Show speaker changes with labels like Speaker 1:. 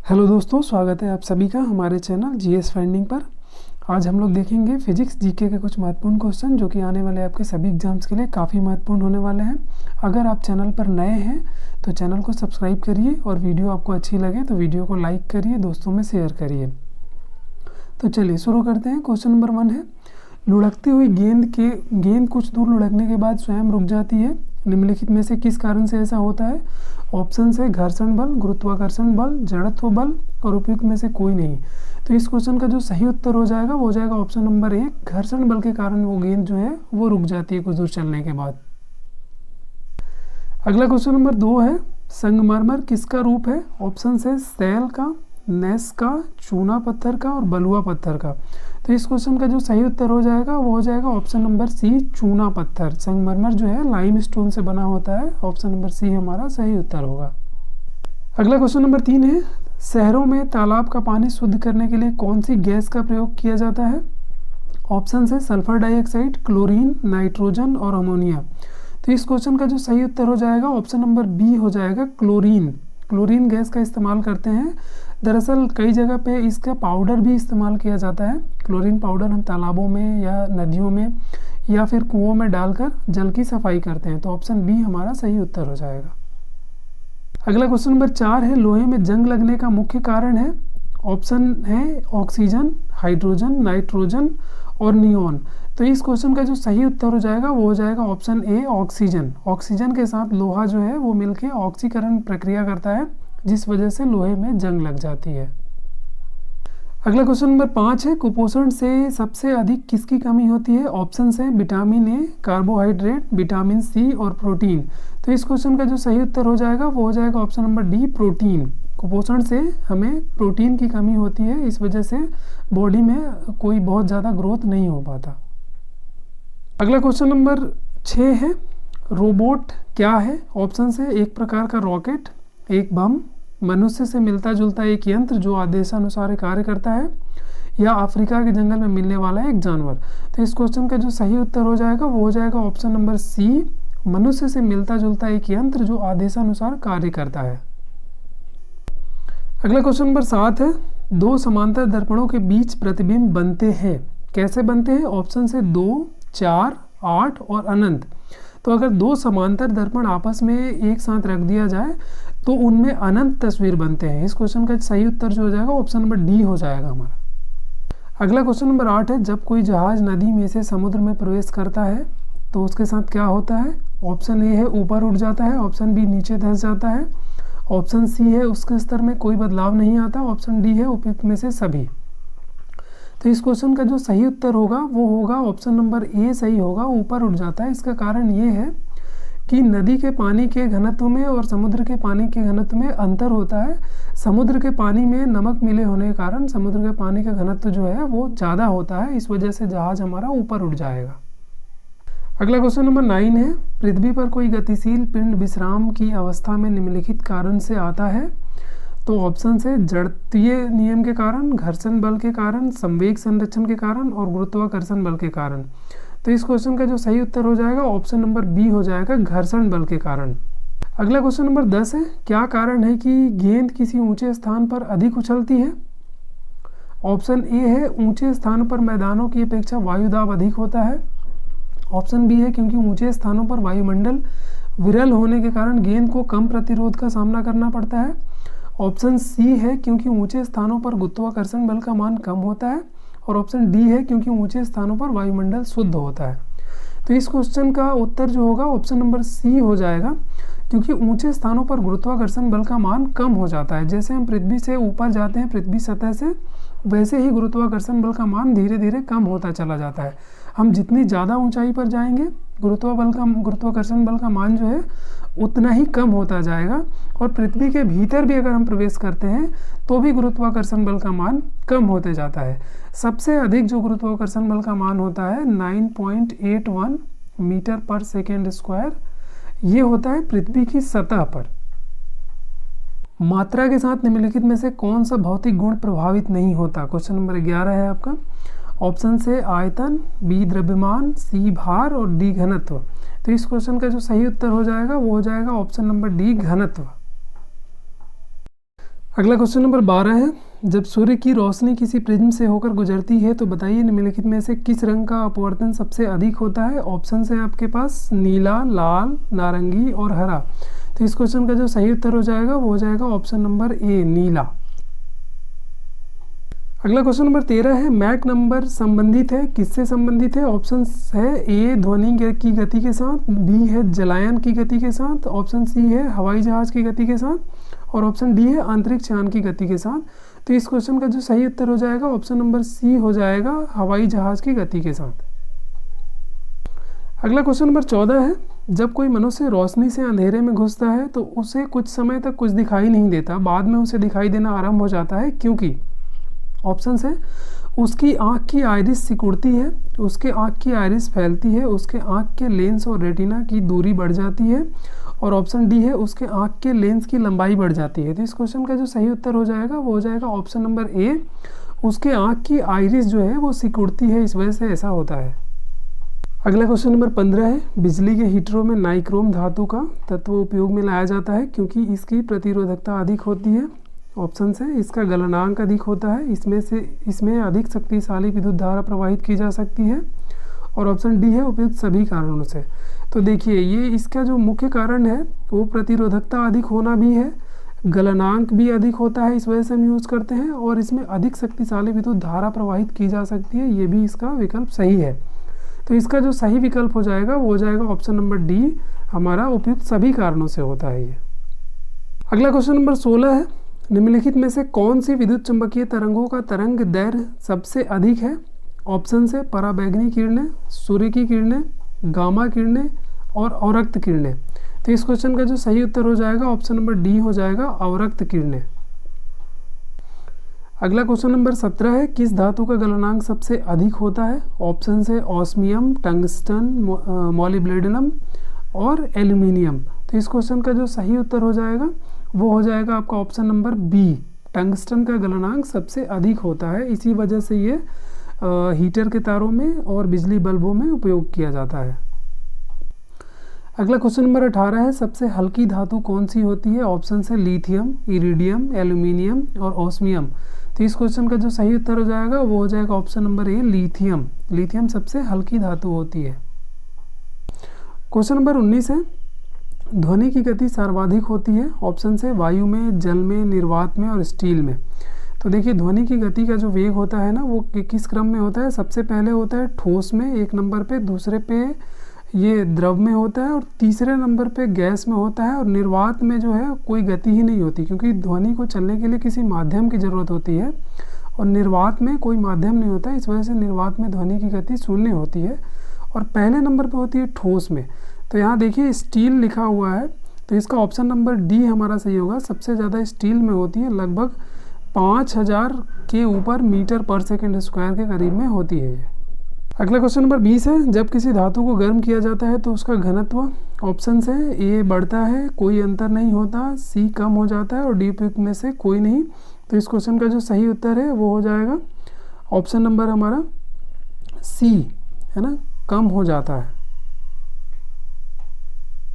Speaker 1: Hello दोस्तों, स्वागत है आप सभी का हमारे चैनल जीएस फाइंडिंग पर। आज हम लोग देखेंगे फिजिक्स जीके के कुछ महत्वपूर्ण क्वेश्चन जो कि आने वाले आपके सभी एग्जाम्स के लिए काफ़ी महत्वपूर्ण होने वाले हैं। अगर आप चैनल पर नए हैं तो चैनल को सब्सक्राइब करिए और वीडियो आपको अच्छी लगे तो वीडियो को लाइक करिए, दोस्तों में शेयर करिए। तो चलिए शुरू करते हैं। क्वेश्चन नंबर 1 है, लुढ़कती हुई गेंद कुछ दूर लुढ़कने के बाद स्वयं रुक जाती है। निम्नलिखित में से किस कारण से ऐसा होता है? ऑप्शन है घर्षण बल, गुरुत्वाकर्षण बल, जड़त्व बल और उपयुक्त में से कोई नहीं। तो इस क्वेश्चन का जो सही उत्तर हो जाएगा वो हो जाएगा ऑप्शन नंबर 1, घर्षण बल के कारण वो गेंद जो है वो रुक जाती है कुछ दूर चलने के बाद। अगला क्वेश्चन नंबर 2 है, संगमरमर किसका रूप है? ऑप्शन है सैल का, नेस का, चूना पत्थर का और बलुआ पत्थर का। तो इस क्वेश्चन का जो सही उत्तर हो जाएगा वो हो जाएगा ऑप्शन नंबर सी, चूना पत्थर। संगमरमर जो है लाइमस्टोन से बना होता है। ऑप्शन नंबर सी हमारा सही उत्तर होगा। अगला क्वेश्चन नंबर 3 है, शहरों में तालाब का पानी शुद्ध करने के लिए कौन सी गैस का प्रयोग किया जाता है? ऑप्शन है सल्फर डाइऑक्साइड, क्लोरीन, नाइट्रोजन और अमोनिया। तो इस क्वेश्चन का जो सही उत्तर हो जाएगा ऑप्शन नंबर बी हो जाएगा, क्लोरीन। क्लोरीन गैस का इस्तेमाल करते हैं। दरअसल कई जगह पे इसका पाउडर भी इस्तेमाल किया जाता है। क्लोरीन पाउडर हम तालाबों में या नदियों में या फिर कुओं में डालकर जल की सफाई करते हैं। तो ऑप्शन बी हमारा सही उत्तर हो जाएगा। अगला क्वेश्चन नंबर 4 है, लोहे में जंग लगने का मुख्य कारण है? ऑप्शन है ऑक्सीजन, हाइड्रोजन, नाइट्रोजन और नियोन। तो इस क्वेश्चन का जो सही उत्तर हो जाएगा वो हो जाएगा ऑप्शन ए, ऑक्सीजन। ऑक्सीजन के साथ लोहा जो है वो मिलकर ऑक्सीकरण प्रक्रिया करता है, जिस वजह से लोहे में जंग लग जाती है। अगला क्वेश्चन नंबर 5 है, कुपोषण से सबसे अधिक किसकी कमी होती है? ऑप्शन है vitamin A, carbohydrate, vitamin C और प्रोटीन। तो इस क्वेश्चन का जो सही उत्तर हो जाएगा वो हो जाएगा ऑप्शन नंबर डी, प्रोटीन। कुपोषण से हमें प्रोटीन की कमी होती है, इस वजह से बॉडी में कोई बहुत ज़्यादा ग्रोथ नहीं हो पाता। अगला क्वेश्चन नंबर 6 है, रोबोट क्या है? ऑप्शन है एक प्रकार का रॉकेट, एक बम, मनुष्य से मिलता जुलता एक यंत्र जो आदेशानुसार कार्य करता है, या अफ्रीका के जंगल में मिलने वाला एक जानवर। तो इस क्वेश्चन का जो सही उत्तर हो जाएगा वो हो जाएगा ऑप्शन नंबर सी, मनुष्य से मिलता जुलता एक यंत्र जो आदेशानुसार कार्य करता है। अगला क्वेश्चन नंबर 7 है, दो समांतर दर्पणों के बीच प्रतिबिंब बनते हैं, कैसे बनते हैं? ऑप्शन से 2, 4, 8 और अनंत। तो अगर दो समांतर दर्पण आपस में एक साथ रख दिया जाए तो उनमें अनंत तस्वीर बनते हैं। इस क्वेश्चन का सही उत्तर जो हो जाएगा ऑप्शन नंबर डी हो जाएगा हमारा। अगला क्वेश्चन नंबर 8 है, जब कोई जहाज नदी में से समुद्र में प्रवेश करता है तो उसके साथ क्या होता है? ऑप्शन ए है ऊपर उठ जाता है, ऑप्शन बी नीचे धंस जाता है, ऑप्शन सी है उसके स्तर में कोई बदलाव नहीं आता, ऑप्शन डी है उपयुक्त में से सभी। तो इस क्वेश्चन का जो सही उत्तर होगा वो होगा ऑप्शन नंबर ए सही होगा, ऊपर उठ जाता है। इसका कारण ये है कि नदी के पानी के घनत्व में और समुद्र के पानी के घनत्व में अंतर होता है। समुद्र के पानी में नमक मिले होने के कारण समुद्र के पानी का घनत्व जो है वो ज़्यादा होता है, इस वजह से जहाज हमारा ऊपर उठ जाएगा। अगला क्वेश्चन नंबर 9 है, पृथ्वी पर कोई गतिशील पिंड विश्राम की अवस्था में निम्नलिखित कारण से आता है? तो ऑप्शन है जड़त्वीय नियम के कारण, घर्षण बल के कारण, संवेग संरक्षण के कारण और गुरुत्वाकर्षण बल के कारण। तो इस क्वेश्चन का जो सही उत्तर हो जाएगा ऑप्शन नंबर बी हो जाएगा, घर्षण बल के कारण। अगला क्वेश्चन नंबर 10 है, क्या कारण है कि गेंद किसी ऊंचे स्थान पर अधिक उछलती है? ऑप्शन ए है ऊंचे स्थान पर मैदानों की अपेक्षा वायुदाब अधिक होता है, ऑप्शन बी है क्योंकि ऊंचे स्थानों पर वायुमंडल विरल होने के कारण गेंद को कम प्रतिरोध का सामना करना पड़ता है, ऑप्शन सी है क्योंकि ऊंचे स्थानों पर गुरुत्वाकर्षण बल का मान कम होता है, और ऑप्शन डी है क्योंकि ऊंचे स्थानों पर वायुमंडल शुद्ध होता है। तो इस क्वेश्चन का उत्तर जो होगा ऑप्शन नंबर सी हो जाएगा, क्योंकि ऊंचे स्थानों पर गुरुत्वाकर्षण बल का मान कम हो जाता है। जैसे हम पृथ्वी से ऊपर जाते हैं पृथ्वी सतह से, वैसे ही गुरुत्वाकर्षण बल का मान धीरे धीरे कम होता चला जाता है। हम जितनी ज़्यादा ऊंचाई पर जाएंगे गुरुत्वाकर्षण बल का मान जो है उतना ही कम होता जाएगा, और पृथ्वी के भीतर भी अगर हम प्रवेश करते हैं तो भी गुरुत्वाकर्षण बल का मान कम होते जाता है। सबसे अधिक जो गुरुत्वाकर्षण बल का मान होता है 9.81 मीटर पर सेकेंड स्क्वायर, ये होता है पृथ्वी की सतह पर। मात्रा के साथ निम्नलिखित में से कौन सा भौतिक गुण प्रभावित नहीं होता? क्वेश्चन नंबर 11 है आपका। ऑप्शन से आयतन, बी द्रव्यमान, सी भार और डी घनत्व। तो इस क्वेश्चन का जो सही उत्तर हो जाएगा वो हो जाएगा ऑप्शन नंबर डी, घनत्व। अगला क्वेश्चन नंबर 12 है, जब सूर्य की रोशनी किसी प्रिज्म से होकर गुजरती है तो बताइए निम्नलिखित में से किस रंग का अपवर्तन सबसे अधिक होता है। ऑप्शन है आपके पास नीला, लाल, नारंगी और हरा। तो इस क्वेश्चन का जो सही उत्तर हो जाएगा वो हो जाएगा ऑप्शन नंबर ए, नीला। अगला क्वेश्चन नंबर 13 है, मैक नंबर संबंधित है, किससे संबंधित है। ऑप्शन है ए ध्वनि की गति के साथ, बी है जलायन की गति के साथ, ऑप्शन सी है हवाई जहाज की गति के साथ, और ऑप्शन डी है अंतरिक्ष यान की गति के साथ। तो इस क्वेश्चन का जो सही उत्तर हो जाएगा ऑप्शन नंबर सी हो जाएगा, हवाई जहाज की गति के साथ। अगला क्वेश्चन नंबर 14 है, जब कोई मनुष्य रोशनी से अंधेरे में घुसता है तो उसे कुछ समय तक कुछ दिखाई नहीं देता, बाद में उसे दिखाई देना आरंभ हो जाता है, क्योंकि। ऑप्शन है उसकी आँख की आइरिस सिकुड़ती है, उसके आँख की आइरिस फैलती है, उसके आँख के लेंस और रेटिना की दूरी बढ़ जाती है, और ऑप्शन डी है उसके आँख के लेंस की लंबाई बढ़ जाती है। तो इस क्वेश्चन का जो सही उत्तर हो जाएगा वो हो जाएगा ऑप्शन नंबर ए, उसके आँख की आइरिस जो है वो सिकुड़ती है, इस वजह से ऐसा होता है। अगला क्वेश्चन नंबर 15 है, बिजली के हीटरों में नाइक्रोम धातु का तत्व उपयोग में लाया जाता है क्योंकि इसकी प्रतिरोधकता अधिक होती है। ऑप्शन से इसका गलनांक अधिक होता है, इसमें अधिक शक्तिशाली विद्युत धारा प्रवाहित की जा सकती है, और ऑप्शन डी है उपयुक्त सभी कारणों से। तो देखिए ये इसका जो मुख्य कारण है वो प्रतिरोधकता अधिक होना भी है, गलनांक भी अधिक होता है, इस वजह से हम यूज़ करते हैं, और इसमें अधिक शक्तिशाली विद्युत धारा प्रवाहित की जा सकती है, ये भी इसका विकल्प सही है। तो इसका जो सही विकल्प हो जाएगा वो हो जाएगा ऑप्शन नंबर डी, हमारा उपयुक्त सभी कारणों से होता है ये। अगला क्वेश्चन नंबर 16 है, निम्नलिखित में से कौन सी विद्युत चुंबकीय तरंगों का तरंग दैर्घ्य सबसे अधिक है। ऑप्शन से पराबैंगनी किरणें, सूर्य की किरणें, गामा किरणें और अवरक्त किरणें। तो इस क्वेश्चन का जो सही उत्तर हो जाएगा ऑप्शन नंबर डी हो जाएगा, अवरक्त किरणें। अगला क्वेश्चन नंबर 17 है, किस धातु का गलनांक सबसे अधिक होता है। ऑप्शन है ऑस्मियम, टंगस्टन, मॉलिब्डेनम और एल्यूमिनियम। तो इस क्वेश्चन का जो सही उत्तर हो जाएगा वो हो जाएगा आपका ऑप्शन नंबर बी, टंगस्टन का गलनांक सबसे अधिक होता है, इसी वजह से ये हीटर के तारों में और बिजली बल्बों में उपयोग किया जाता है। अगला क्वेश्चन नंबर 18 है, सबसे हल्की धातु कौन सी होती है। ऑप्शन है लिथियम, इरिडियम, एल्यूमिनियम और ऑस्मियम। तो इस क्वेश्चन का जो सही उत्तर हो जाएगा वो हो जाएगा option number A, lithium. Lithium सबसे हल्की धातु होती है। क्वेश्चन नंबर 19 है, ध्वनि की गति सर्वाधिक होती है। ऑप्शन से वायु में, जल में, निर्वात में और स्टील में। तो देखिए ध्वनि की गति का जो वेग होता है ना वो किस क्रम में होता है। सबसे पहले होता है ठोस में 1 नंबर पे, दूसरे पे ये द्रव में होता है, और तीसरे नंबर पे गैस में होता है, और निर्वात में जो है कोई गति ही नहीं होती, क्योंकि ध्वनि को चलने के लिए किसी माध्यम की ज़रूरत होती है, और निर्वात में कोई माध्यम नहीं होता, इस वजह से निर्वात में ध्वनि की गति शून्य होती है। और पहले नंबर पे होती है ठोस में। तो यहाँ देखिए स्टील लिखा हुआ है, तो इसका ऑप्शन नंबर डी हमारा सही होगा। सबसे ज़्यादा स्टील में होती है, लगभग 5000 के ऊपर मीटर पर सेकंड स्क्वायर के करीब में होती है ये। अगला क्वेश्चन नंबर 20 है, जब किसी धातु को गर्म किया जाता है तो उसका घनत्व। ऑप्शन है ए बढ़ता है, कोई अंतर नहीं होता, सी कम हो जाता है, और डी उपयुक्त में से कोई नहीं। तो इस क्वेश्चन का जो सही उत्तर है वो हो जाएगा ऑप्शन नंबर हमारा सी, है ना, कम हो जाता है।